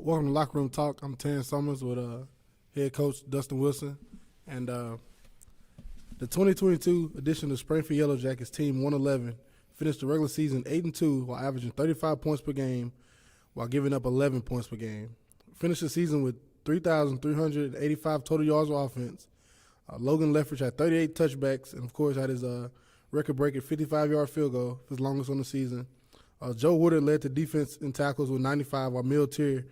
Welcome to Lockeroom Talk. I'm Terrence Summers with head coach Dustin Wilson. And the 2022 edition of Springfield Yellow Jackets Team 111 finished the regular season 8-2 while averaging 35 points per game while giving up 11 points per game. Finished the season with 3,385 total yards of offense. Logan Leffridge had 38 touchbacks and, of course, had his record-breaking 55-yard field goal, his longest on the season. Joe Woodard led the defense in tackles with 95, while Mill Tier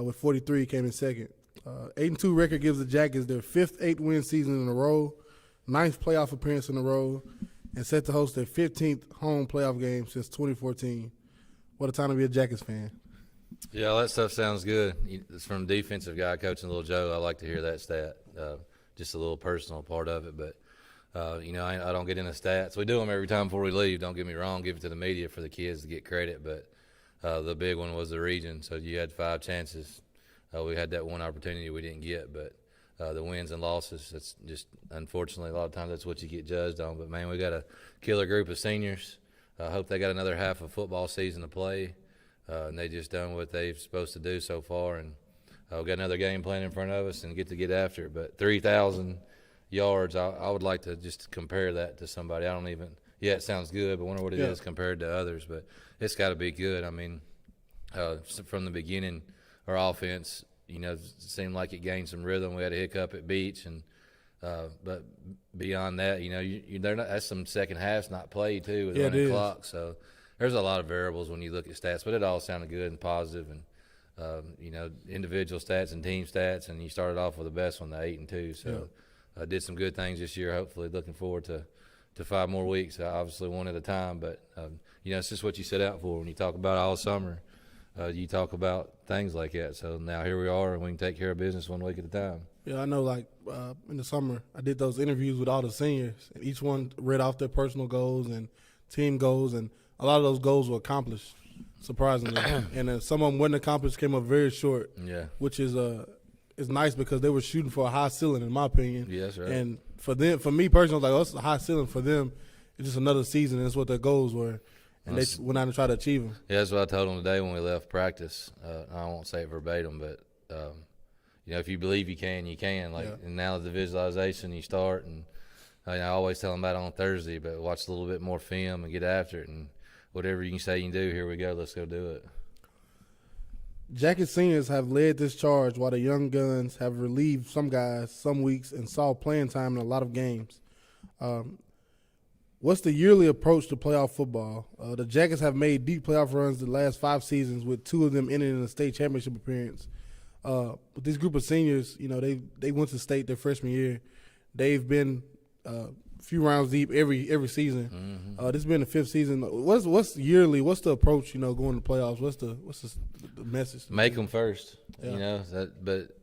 with 43 came in second. 8-2 record gives the Jackets their fifth 8-win season in a row, ninth playoff appearance in a row, and set to host their 15th home playoff game since 2014. What a time to be a Jackets fan. Yeah, all that stuff sounds good. It's from defensive guy coaching little Joe. I like to hear that stat. Just a little personal part of it, but I don't get into stats. We do them every time before we leave. Don't get me wrong. Give it to the media for the kids to get credit, but the big one was the region. So you had 5 chances. We had that one opportunity we didn't get, but the wins and losses, it's just unfortunately a lot of times that's what you get judged on. But, man, we got a killer group of seniors. I hope they got another half of football season to play, and they just done what they're supposed to do so far. And we've got another game plan in front of us and get after it. But 3,000 yards, I would like to just compare that to somebody. I don't even – it sounds good, but I wonder what it is compared to others. But it's got to be good. I mean, from the beginning, our offense, seemed like it gained some rhythm. We had a hiccup at Beach, and but beyond that, that's some second halves not played too with running clock. So there's a lot of variables when you look at stats, but it all sounded good and positive, and individual stats and team stats, and you started off with the best one, the 8-2. So did some good things this year. Hopefully, looking forward to 5 more weeks. Obviously, one at a time, but it's just what you set out for when you talk about all summer. You talk about things like that. So now here we are, and we can take care of business 1 week at a time. Yeah, I know, in the summer, I did those interviews with all the seniors, and each one read off their personal goals and team goals, and a lot of those goals were accomplished, surprisingly. And some of them wasn't accomplished, came up very short, which is nice because they were shooting for a high ceiling, in my opinion. Yeah, that's right. And for me personally, I was like, it's a high ceiling. For them, it's just another season, and that's what their goals were. And they went out and tried to achieve them. Yeah, that's what I told them today when we left practice. I won't say it verbatim, but if you believe you can, you can. And now the visualization, you start, and I always tell them about it on Thursday, but watch a little bit more film and get after it. And whatever you can say you can do, here we go. Let's go do it. Jacket seniors have led this charge while the young guns have relieved some guys some weeks and saw playing time in a lot of games. What's the yearly approach to playoff football? The Jackets have made deep playoff runs the last 5 seasons, with 2 of them ending in a state championship appearance. With this group of seniors, they went to state their freshman year. They've been a few rounds deep every season. This has been the 5th season. What's yearly? What's the approach? Going to playoffs. What's the message? Make them first. But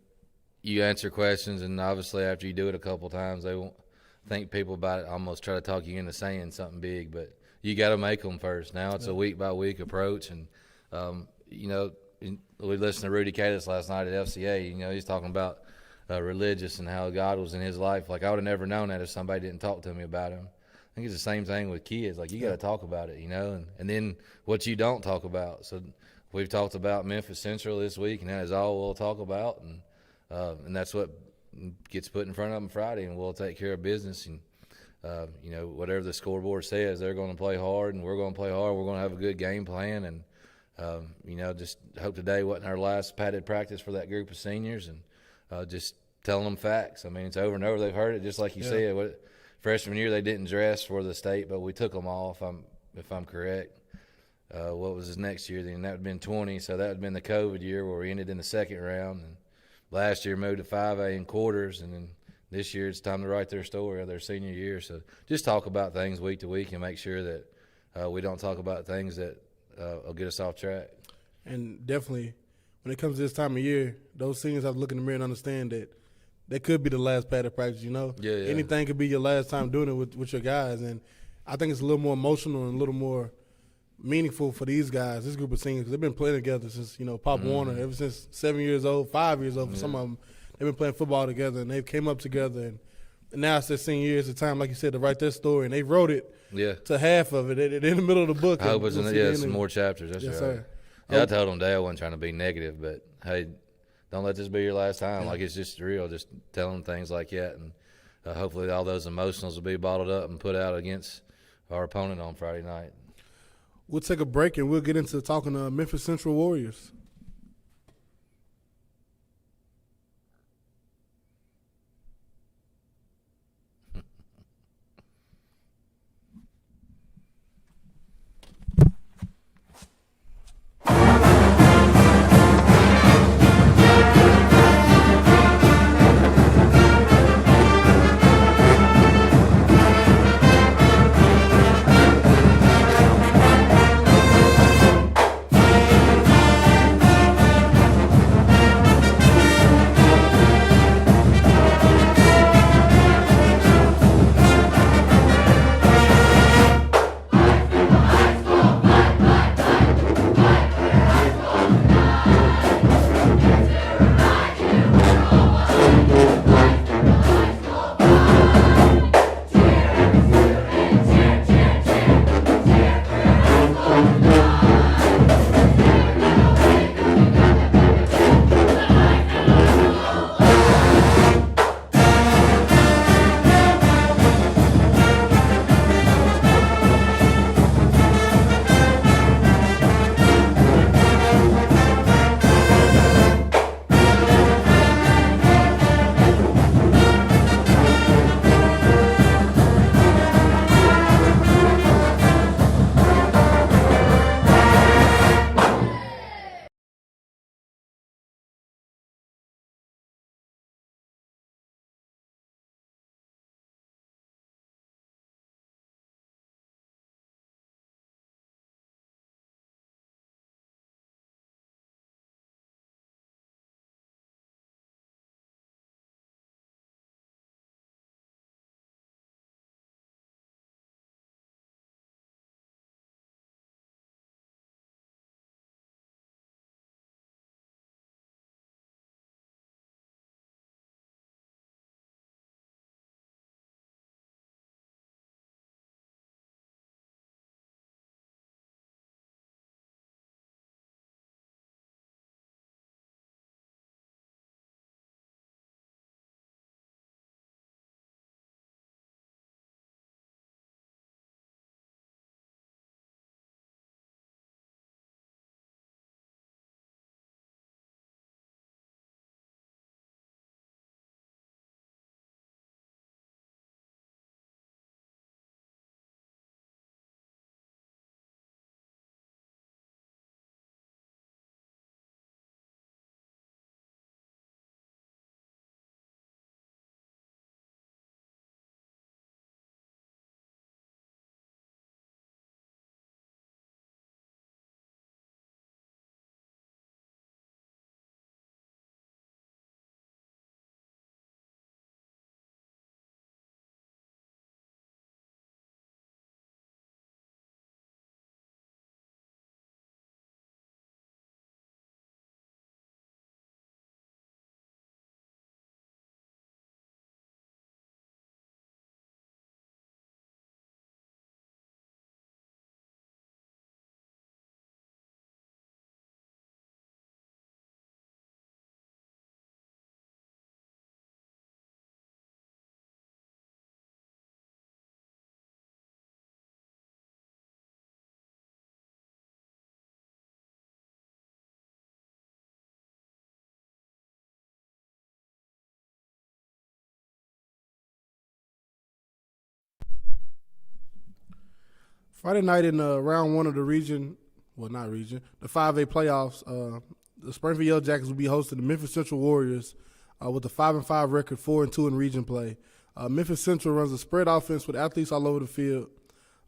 you answer questions, and obviously after you do it a couple times, they won't think people about it, almost try to talk you into saying something big, but you got to make them first. Now it's a week-by-week approach, and, we listened to Rudy Kalis last night at FCA. He's talking about religious and how God was in his life. Like, I would have never known that if somebody didn't talk to me about him. I think it's the same thing with kids. Like, you got to talk about it, and then what you don't talk about. So we've talked about Memphis Central this week, and that is all we'll talk about, and that's what gets put in front of them Friday, and we'll take care of business. And whatever the scoreboard says, they're going to play hard, and we're going to play hard. We're going to have a good game plan, and just hope today wasn't our last padded practice for that group of seniors, and just telling them facts. I mean, it's over and over. They've heard it, just like you said. Freshman year they didn't dress for the state, but we took them all, if I'm correct. What was his next year then? That would have been 20, so that would have been the COVID year where we ended in the 2nd round. And last year moved to 5A in quarters, and then this year it's time to write their story of their senior year. So just talk about things week to week and make sure that we don't talk about things that will get us off track. And definitely when it comes to this time of year, those seniors have to look in the mirror and understand that could be the last padded practice, Yeah. Anything could be your last time doing it with your guys. And I think it's a little more emotional and a little more meaningful for these guys, this group of seniors, because they've been playing together since, Pop Warner, ever since 7 years old, 5 years old for some of them. They've been playing football together, and they've came up together. And now it's their senior year. It's the time, like you said, to write their story. And they wrote it to half of it in the middle of the book. I hope it's some more chapters. That's yes, right. Sir. Yeah, I told them Dale wasn't trying to be negative, but hey, don't let this be your last time. Like, it's just real. Just tell them things like that, and hopefully all those emotionals will be bottled up and put out against our opponent on Friday night. We'll take a break and we'll get into talking Memphis Central Warriors. Friday night in round one of the region, well, not region, the 5A playoffs, the Springfield Yellow Jackets will be hosting the Memphis Central Warriors with a 5-5 record, 4-2 in region play. Memphis Central runs a spread offense with athletes all over the field.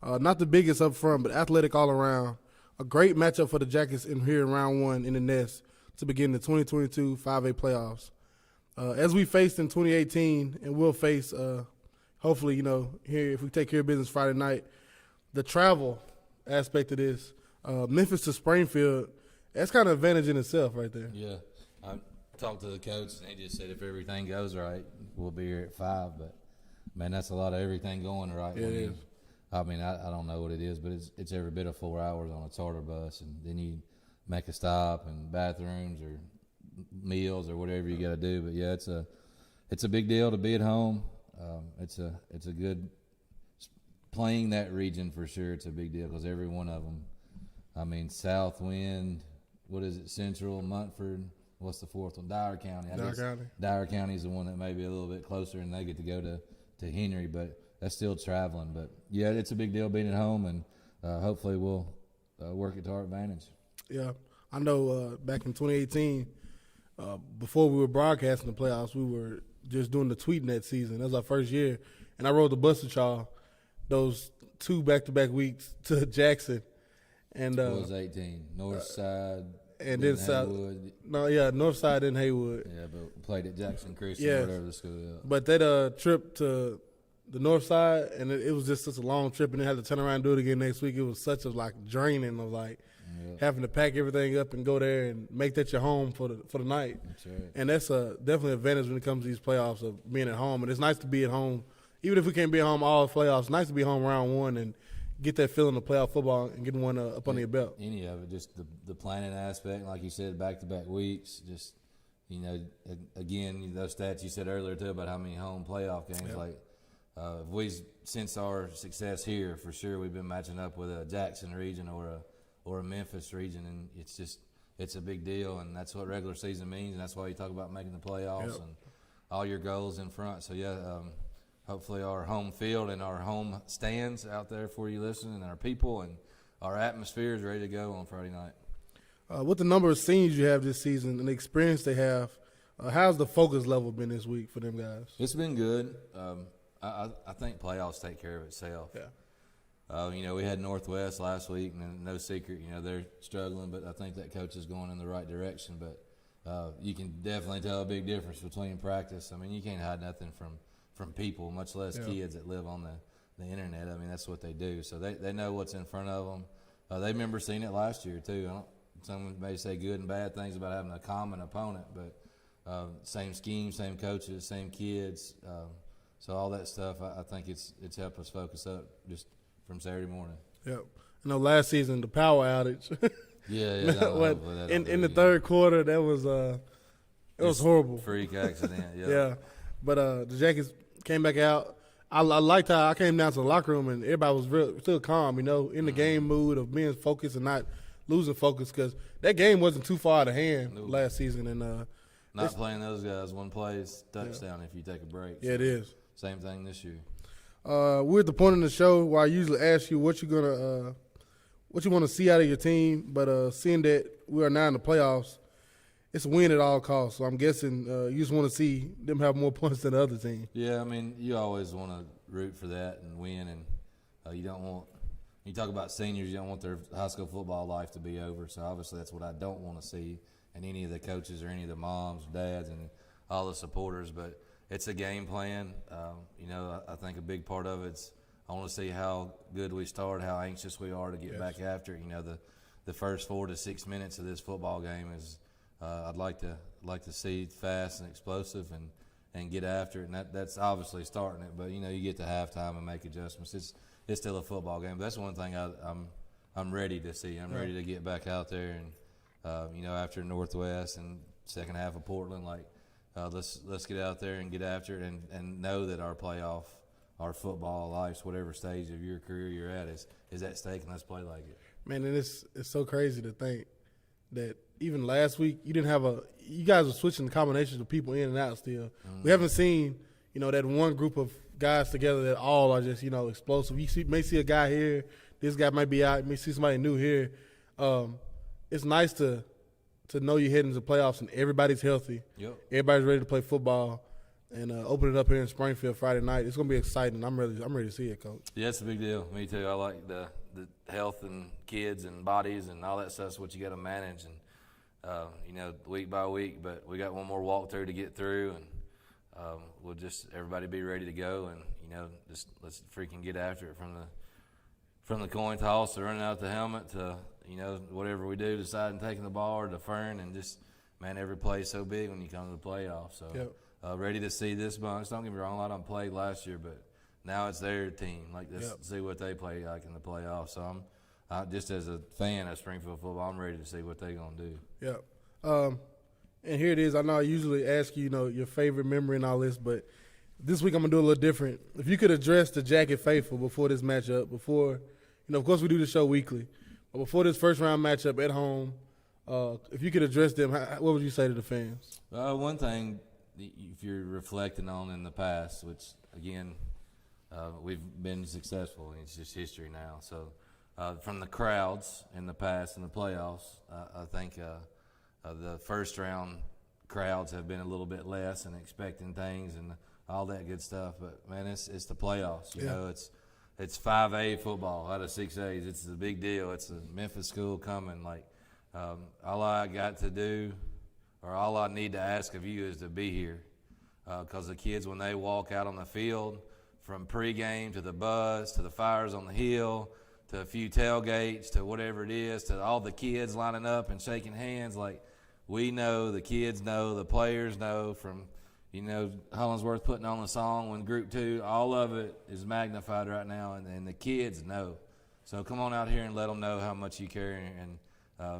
Not the biggest up front, but athletic all around. A great matchup for the Jackets in here in round one in the Nest to begin the 2022 5A playoffs. As we faced in 2018, and we'll face, hopefully, here if we take care of business Friday night, the travel aspect of this, Memphis to Springfield, that's kind of advantage in itself right there. Yeah. I talked to the coach, and he just said if everything goes right, we'll be here at 5. But, man, that's a lot of everything going right. Yeah, it is. I mean, I don't know what it is, but it's every bit of 4 hours on a charter bus, and then you make a stop and bathrooms or meals or whatever you got to do. But yeah, it's a big deal to be at home. It's a good playing that region for sure. It's a big deal because every one of them. I mean, Southwind, what is it? Central, Montford. What's the fourth one? Dyer County. Dyer County is the one that may be a little bit closer, and they get to go to Henry, but that's still traveling. But yeah, it's a big deal being at home, and hopefully we'll work it to our advantage. Yeah, I know. Back in 2018, before we were broadcasting the playoffs, we were just doing the tweeting that season. That was our first year, and I rode the bus with y'all those 2 back-to-back weeks to Jackson. And it was 18 North Side. And then South, North Side and Haywood. Yeah, but played at Jackson Christian, whatever the school. Yeah. But that trip to the North Side, and it was just such a long trip, and then had to turn around and do it again next week. It was such a draining of having to pack everything up and go there and make that your home for the night. That's right. And that's definitely an advantage when it comes to these playoffs of being at home. And it's nice to be at home, even if we can't be at home all the playoffs. It's nice to be home round one and get that feeling of playoff football and get one up under your belt. Any of it, just the planning aspect, like you said, back-to-back weeks. Just again, those stats you said earlier too about how many home playoff games. Yep. Since our success here, for sure, we've been matching up with a Jackson region or a Memphis region, and it's a big deal, and that's what regular season means, and that's why you talk about making the playoffs and all your goals in front. So yeah. Hopefully our home field and our home stands out there for you listening, and our people and our atmosphere is ready to go on Friday night. With the number of seniors you have this season and the experience they have, how's the focus level been this week for them guys? It's been good. I think playoffs take care of itself. Yeah. We had Northwest last week, and no secret, they're struggling, but I think that coach is going in the right direction. But you can definitely tell a big difference between practice. I mean, you can't hide nothing from people, much less kids that live on the internet. I mean, that's what they do. So they know what's in front of them. They remember seeing it last year, too. Someone may say good and bad things about having a common opponent, but same scheme, same coaches, same kids. So all that stuff, I think it's helped us focus up just from Saturday morning. Yep. I know last season, the power outage. Yeah. In the third quarter, that was it was horrible. Freak accident, yeah. Yeah. But the Jackets came back out. I liked how I came down to the locker room and everybody was still calm, in the game mood of being focused and not losing focus, because that game wasn't too far out of hand last season. And not playing those guys, one play's touchdown if you take a break. Yeah, it is. Same thing this year. We're at the point in the show where I usually ask you what you want to see out of your team, but seeing that we are now in the playoffs, it's a win at all costs. So I'm guessing you just want to see them have more points than the other team. Yeah, I mean, you always want to root for that and win, and you don't want – you talk about seniors, you don't want their high school football life to be over. So obviously that's what I don't want to see in any of the coaches or any of the moms, dads, and all the supporters. But it's a game plan. I think a big part of it's I want to see how good we start, how anxious we are to get back after it. The first 4 to 6 minutes of this football game is – I'd like to see fast and explosive and get after it, and that's obviously starting it. But you get to halftime and make adjustments. It's still a football game. But that's one thing I'm ready to see. I'm ready to get back out there and after Northwest and second half of Portland, let's get out there and get after it and know that our playoff, our football lives, whatever stage of your career you're at, is at stake, and let's play like it. Man, and it's so crazy to think that even last week you guys were switching the combinations of people in and out still. We haven't seen, that one group of guys together that all are just, explosive. You may see a guy here, this guy might be out, you may see somebody new here. It's nice to know you're heading to the playoffs and everybody's healthy. Yep. Everybody's ready to play football and open it up here in Springfield Friday night. It's going to be exciting. I'm ready to see it, Coach. Yeah, it's a big deal. Me too. I like the health and kids and bodies and all that stuff's what you got to manage, and week by week. But we got one more walkthrough to get through, and we'll just everybody be ready to go, and just let's freaking get after it from the coin toss to running out the helmet to whatever we do, deciding taking the ball or deferring, and just every play is so big when you come to the playoffs. So ready to see this bunch. Don't get me wrong, a lot of them played last year, but now it's their team. Let's see what they play like in the playoffs. So I'm just as a fan of Springfield football, I'm ready to see what they're gonna do. Yeah. And here it is. I know I usually ask you, your favorite memory and all this, but this week I'm going to do a little different. If you could address the Jacket faithful before this matchup, of course we do the show weekly, but before this first-round matchup at home, if you could address them, what would you say to the fans? One thing, if you're reflecting on in the past, which, again, we've been successful, and it's just history now. So from the crowds in the past in the playoffs, I think the first-round crowds have been a little bit less and expecting things and all that good stuff. But, man, it's the playoffs. You know, it's 5A football out of 6As. It's a big deal. It's a Memphis school coming. Like, all I got to do or all I need to ask of you is to be here, because the kids, when they walk out on the field, from pregame to the buzz to the fires on the hill to a few tailgates to whatever it is, to all the kids lining up and shaking hands, like, we know, the kids know, the players know, from, Hollingsworth putting on the song when Group 2, all of it is magnified right now, and the kids know. So come on out here and let them know how much you care. And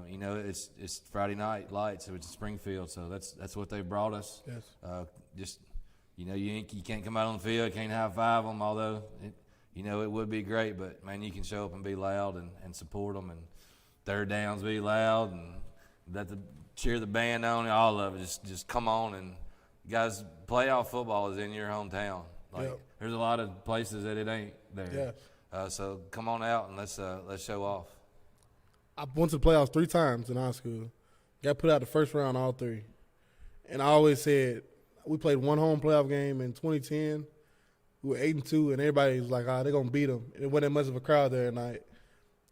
it's Friday night lights, which is Springfield, so that's what they brought us. Yes. You can't come out on the field, you can't high-five them, although it would be great, but, man, you can show up and be loud and support them, and third downs be loud, and cheer the band on, all of it. Just come on, and guys, playoff football is in your hometown. There's a lot of places that it ain't there. Yeah. So come on out and let's show off. I went to the playoffs 3 times in high school. Got put out the first round all 3. And I always said, we played one home playoff game in 2010. We were 8-2, and everybody was like, they're going to beat them. And it wasn't that much of a crowd there that night.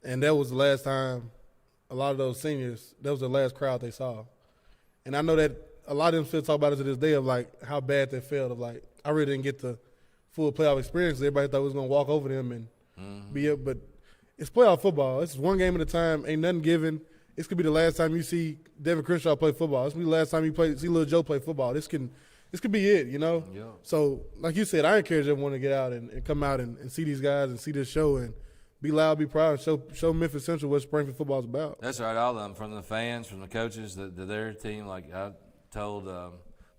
And that was the last time a lot of those seniors, that was the last crowd they saw. And I know that a lot of them still talk about it to this day of, like, how bad they felt. Of, like, I really didn't get the full playoff experience. Everybody thought we was going to walk over them and be up. But it's playoff football. It's one game at a time. Ain't nothing given. This could be the last time you see Devin Crenshaw play football. This could be the last time you see Lil Joe play football. This could be it, Yeah. So, like you said, I encourage everyone to get out and come out and see these guys and see this show and be loud, be proud, and show Memphis Central what Springfield football is about. That's right, all of them, from the fans, from the coaches, their team. Like I told the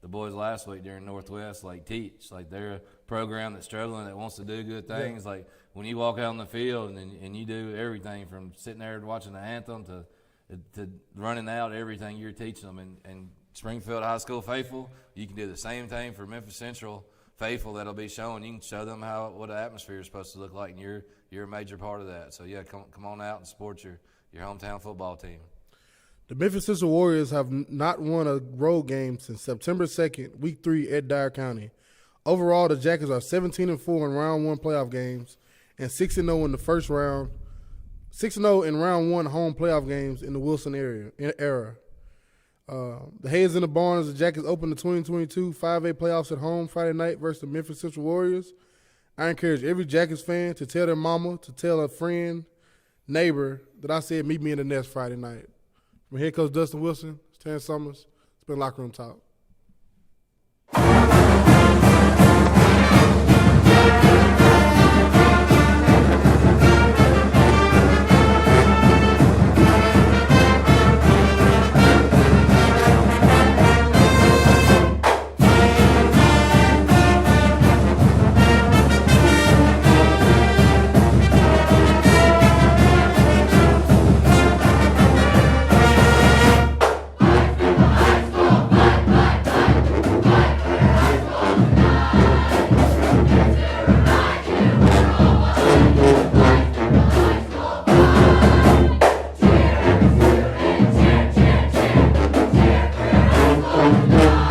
boys last week during Northwest, like, teach. Like, they're a program that's struggling, that wants to do good things. Yeah. Like, when you walk out on the field and you do everything from sitting there watching the anthem to running out, everything you're teaching them. And Springfield High School faithful, you can do the same thing for Memphis Central faithful. That'll be showing. You can show them what an atmosphere is supposed to look like, and you're a major part of that. So, yeah, come on out and support your hometown football team. The Memphis Central Warriors have not won a road game since September 2nd, Week 3 at Dyer County. Overall, the Jackets are 17-4 in Round 1 playoff games and 6-0 in the first round, 6-0 in Round 1 home playoff games in the Wilson era. The hay is in the barn as the Jackets open the 2022 5A playoffs at home Friday night versus the Memphis Central Warriors. I encourage every Jackets fan to tell their mama, to tell a friend, neighbor, that I said meet me in the nest Friday night. From head coach Dustin Wilson, it's Terrence Summers. It's been Locker Room Talk.